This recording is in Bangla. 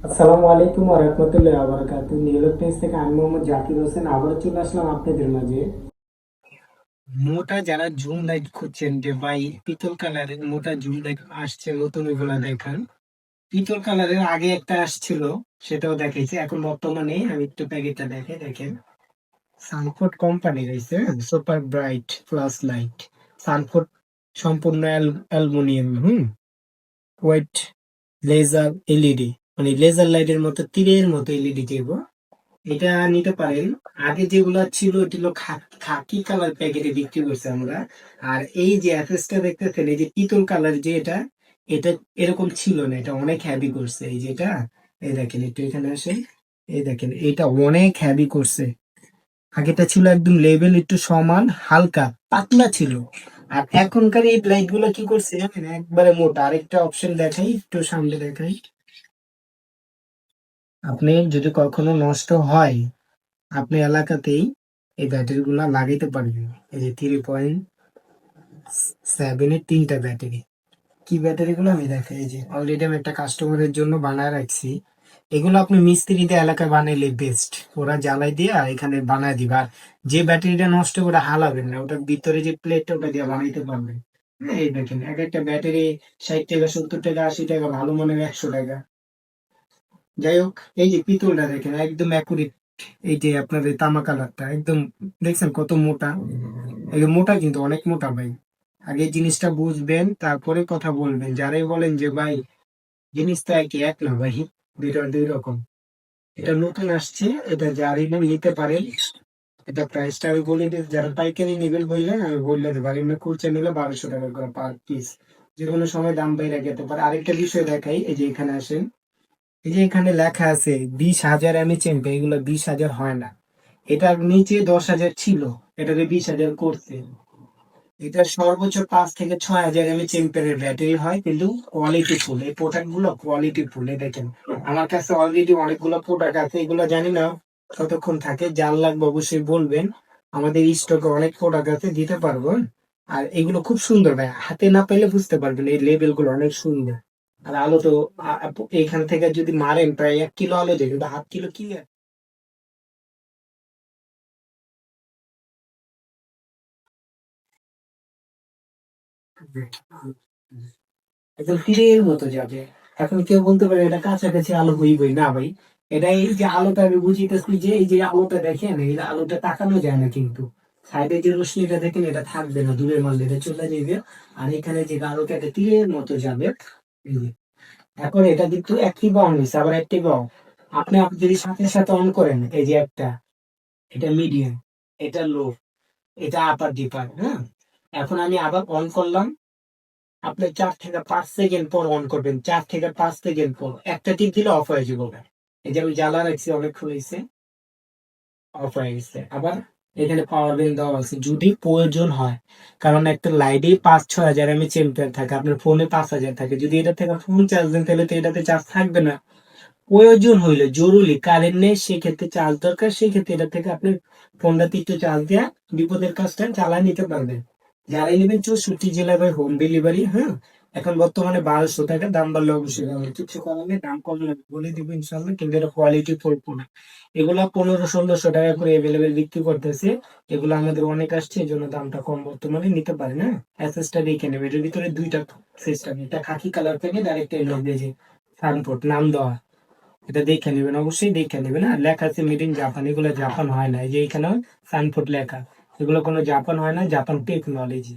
আসসালামু আলাইকুম ওয়া রাহমাতুল্লাহি ওয়া বারাকাতুহু। নিউইয়র্ক টাইমস থেকে আমি মোহাম্মদ জাকির হোসেন আবারও চলে আসলাম আপনাদের মাঝে। মোটা যারা জুম লাইট খুঁজছেন যে ভাই পিতল কালারের মোটা জুম লাইট আসছে নতুন, ওইগুলা দেখান। পিতল কালারের আগে একটা আসছিল, সেটাও দেখাইছে। এখন বর্তমানে আমি একটু প্যাকেটটা দেখেন। সানফোর্ড কোম্পানি রয়েছে, super bright plus light. Sanford সম্পূর্ণ অ্যালুমিনিয়াম, হোয়াইট লেজার এলইডি, মানে লেজার লাইটের মতো তীরের মতো এলইডি দিব। এটা নিতে পারেন। আগে যেগুলা ছিল ওটি হলো খাকি কালার প্যাকেটে বিক্রি করছে আমরা। আর এই যে অ্যাসেসটা দেখতেছেন, এই যে পিতল কালার যে এটা, এটা এরকম ছিল না, এটা অনেক হ্যাভি করছে। এই যেটা, এই দেখেন একটু এখানে আসে, এই দেখেন এটা অনেক হ্যাভি করছে। আগেটা ছিল একদম লেভেল একটু সমান, হালকা পাতলা ছিল। আর এখনকার এই লাইট গুলো কি করছে জানেন, একবারে মোটা। আরেকটা অপশন দেখাই, একটু সামনে দেখাই। আপনি যদি কখনো নষ্ট হয়, আপনি এলাকাতেই এই ব্যাটারি গুলা লাগাইতে পারবেন। এই যে 3.7 এর তিনটা ব্যাটারি। কি ব্যাটারি গুলো আমি দেখাই, এই যে অলরেডি আমি একটা কাস্টমারের জন্য বানায় রাখছি। এগুলো আপনি মিস্ত্রি দিয়ে এলাকায় বানাইলে বেস্ট। ওরা জ্বালাই দিয়ে এখানে বানায় দিবা। আর যে ব্যাটারিটা নষ্ট করে হালাবেন না, ওটার ভিতরে যে প্লেটটা ওটা দিয়ে বানাইতে পারবেন। হ্যাঁ, এই দেখেন এক একটা ব্যাটারি 60 টাকা, 70 টাকা, 80 টাকা, ভালো মানের 100 টাকা। যাই হোক, এই যে পিতলটা দেখেন একদম অ্যাকুরেট। এই যে আপনার এই তামা কালারটা একদম, দেখছেন কত মোটা। এই মোটা কিন্তু অনেক মোটা ভাই। আগে জিনিসটা বুঝবেন, তারপরে কথা বলবেন। যারাই বলেন যে ভাই জিনিসটা একই, এক না ভাই, দুইটা দুই রকম। এটা নতুন আসছে, এটা যারই না নিতে পারেন। এটা প্রাইসটা আমি বলে দিই, যারা পাইকারি নেবেন বললেন আমি বললে দেবো। আর এমনি খুচরা নিলে 1200 টাকা করে পার পিস। যে কোনো সময় দাম বাইরে যেতে পারে। আরেকটা বিষয় দেখাই, এই যে এখানে আসেন, এই যে এখানে লেখা আছে 20,000 চেম্পে, এগুলো 20,000 হয় না। এটার নিচে 10,000 ছিল, এটাকে 20,000 করছে। এটা সর্বোচ্চ 5 থেকে 6 হাজার চেম্পের ব্যাটারি হয়, কিন্তু কোয়ালিটি ফুল। এই প্রোডাক্ট গুলো কোয়ালিটি ফুল। এই দেখেন, আমার কাছে অলরেডি অনেকগুলো প্রোডাক্ট আছে, এগুলো জানি না কতক্ষণ থাকে। যার লাগবে অবশ্যই বলবেন। আমাদের স্টকে অনেক প্রোডাক্ট আছে, দিতে পারবো। আর এগুলো খুব সুন্দর ভাই, হাতে না পেলে বুঝতে পারবেন, এই লেবেল গুলো অনেক সুন্দর। আর আলো তো এখান থেকে যদি মারেন প্রায় 1 কিলো আলো দেয়, কিন্তু 1/2 কিলো কি আর। একদম তীরের মতো যাবে। এখন কেউ বলতে পারে এটা কাছাকাছি আলো হইবই না ভাই। এটা এই যে আলোটা আমি বুঝিতেছি, যে এই যে আলোটা দেখেন, এই আলোটা তাকানো যায় না কিন্তু। সাইডে যে রশ্মিটা দেখেন, এটা থাকবে না, দূরের মাল এটা চলে যাবে। আর এখানে যে আলোটা, এটা তীরের মতো যাবে। এই যে। এখন এটা কিন্তু অ্যাক্টিভ অন হয়েছে, আবার অ্যাক্টিভ অন। আপনি যদি সাথে সাথে অন করেন, এই যে একটা, এটা মিডিয়াম, এটা লো, এটা আপার ডিপার, হ্যাঁ। এখন আমি আবার অন করলাম। আপনি 4 থেকে 5 সেকেন্ড পর অন করবেন, 4 থেকে 5 সেকেন্ড পর একটা টিপ দিলে অফ হয়ে যাবে। এই যে আমি জ্বালা রাখছি, অনেক হয়েছে, অফ হয়ে গেছে। আবার এখানে পাওয়ার ব্যাংক দেওয়া আছে যদি প্রয়োজন হয়। কারণ একটা লাইটে 5-6 হাজার এমএচএর থাকে, আপনার ফোনে 5,000 থাকে। যদি এটা থেকে ফোন চার্জ দেন, তাহলে তো এটাতে চার্জ থাকবে না। প্রয়োজন হইলে, জরুরি কারেন্ট নেই, সেক্ষেত্রে চার্জ দরকার, সেক্ষেত্রে এটা থেকে আপনি ফোনটাতে একটু চার্জ দেওয়া, বিপদের কাজটা চালায় নিতে পারবেন। যারাই নেবেন 64 জেলায় ভাই হোম ডেলিভারি, হ্যাঁ। এখন বর্তমানে 1200 টাকা, দাম বাড়লে অবশ্যই হবে, কিছু করার নেই, দাম কম বলে দিব ইনশাল্লাহ। কিন্তু এটা কোয়ালিটি ফুল না। এগুলা 1500-1600 টাকা করে এভেলেবেল বিক্রি করতেছে। এগুলো আমাদের অনেক আসছে, এই জন্য দামটা কম। বর্তমানে নিতে পারে না, অ্যাসেসটা দেখে নেবে। এটার ভিতরে দুইটা সিস্টেম, এটা খাকি কালার প্যাকেট, আর একটা এলো যে সানপোর্ট নাম দেওয়া। এটা দেখে নেবেন, অবশ্যই দেখে নেবেন। আর লেখা আছে মেড ইন জাপান, এগুলো জাপান হয় না। এই যে এখানে সানফুড লেখা, এগুলো কোনো জাপান হয় না, জাপান টেকনোলজি।